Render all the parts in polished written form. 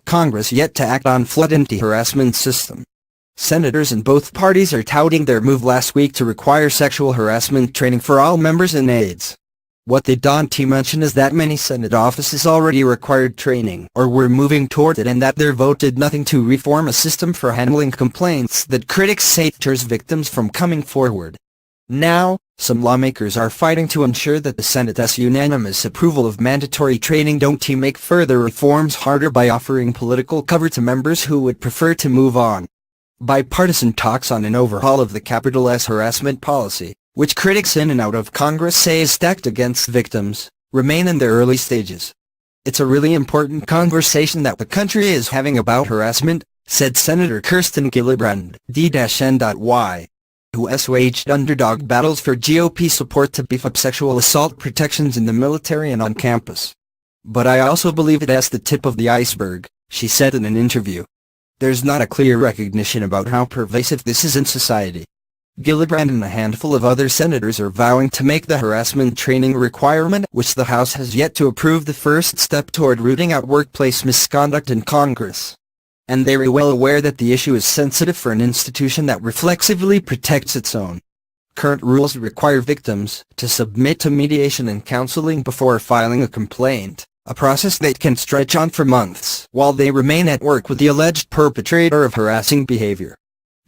Congress yet to act on flawed anti-harassment system. Senators in both parties are touting their move last week to require sexual harassment training for all members and aides. What they don't mention is that many Senate offices already required training or were moving toward it, and that their vote did nothing to reform a system for handling complaints that critics say deters victims from coming forward. Now, some lawmakers are fighting to ensure that the Senate's unanimous approval of mandatory training don't make further reforms harder by offering political cover to members who would prefer to move on. Bipartisan talks on an overhaul of the capital S harassment policy, which critics in and out of Congress say is stacked against victims, remain in their early stages. It's a really important conversation that the country is having about harassment, said Senator Kirsten Gillibrand, D-N.Y., who waged underdog battles for GOP support to beef up sexual assault protections in the military and on campus. But I also believe it as the tip of the iceberg, she said in an interview. There's not a clear recognition about how pervasive this is in society. Gillibrand and a handful of other senators are vowing to make the harassment training requirement, which the House has yet to approve, the first step toward rooting out workplace misconduct in Congress. And they're well aware that the issue is sensitive for an institution that reflexively protects its own. Current rules require victims to submit to mediation and counseling before filing a complaint, a process that can stretch on for months while they remain at work with the alleged perpetrator of harassing behavior.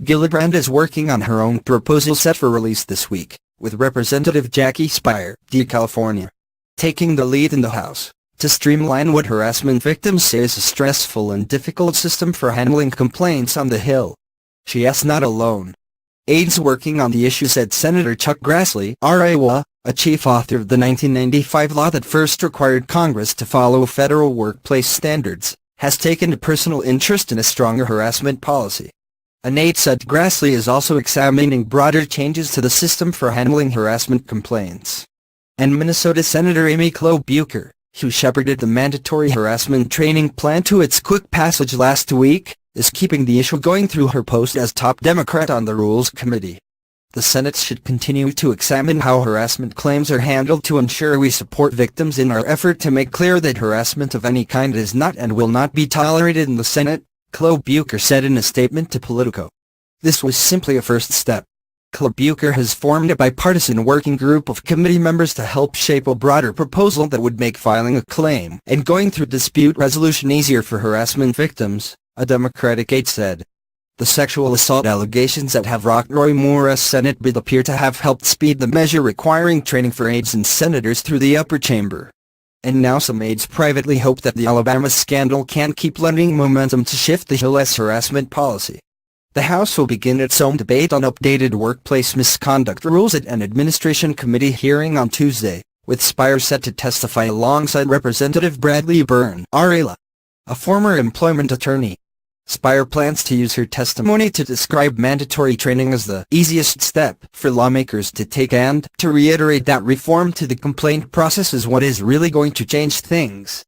Gillibrand is working on her own proposal set for release this week, with Representative Jackie Speier, D. California, taking the lead in the House, to streamline what harassment victims say is a stressful and difficult system for handling complaints on the Hill. She is not alone. Aides working on the issue, said Senator Chuck Grassley, RIWA, a chief author of the 1995 law that first required Congress to follow federal workplace standards, has taken a personal interest in a stronger harassment policy. An aide said Grassley is also examining broader changes to the system for handling harassment complaints. And Minnesota Senator Amy Klobuchar, who shepherded the mandatory harassment training plan to its quick passage last week, is keeping the issue going through her post as top Democrat on the Rules Committee. The Senate should continue to examine how harassment claims are handled to ensure we support victims in our effort to make clear that harassment of any kind is not and will not be tolerated in the Senate, Klobuchar said in a statement to Politico. This was simply a first step. Klobuchar has formed a bipartisan working group of committee members to help shape a broader proposal that would make filing a claim and going through dispute resolution easier for harassment victims, a Democratic aide said. The sexual assault allegations that have rocked Roy Moore's Senate bid appear to have helped speed the measure requiring training for aides and senators through the upper chamber. And now some aides privately hope that the Alabama scandal can keep lending momentum to shift the Hill's harassment policy. The House will begin its own debate on updated workplace misconduct rules at an administration committee hearing on Tuesday, with Speier set to testify alongside Representative Bradley Byrne, RILA, a former employment attorney. Speier plans to use her testimony to describe mandatory training as the easiest step for lawmakers to take and to reiterate that reform to the complaint process is what is really going to change things.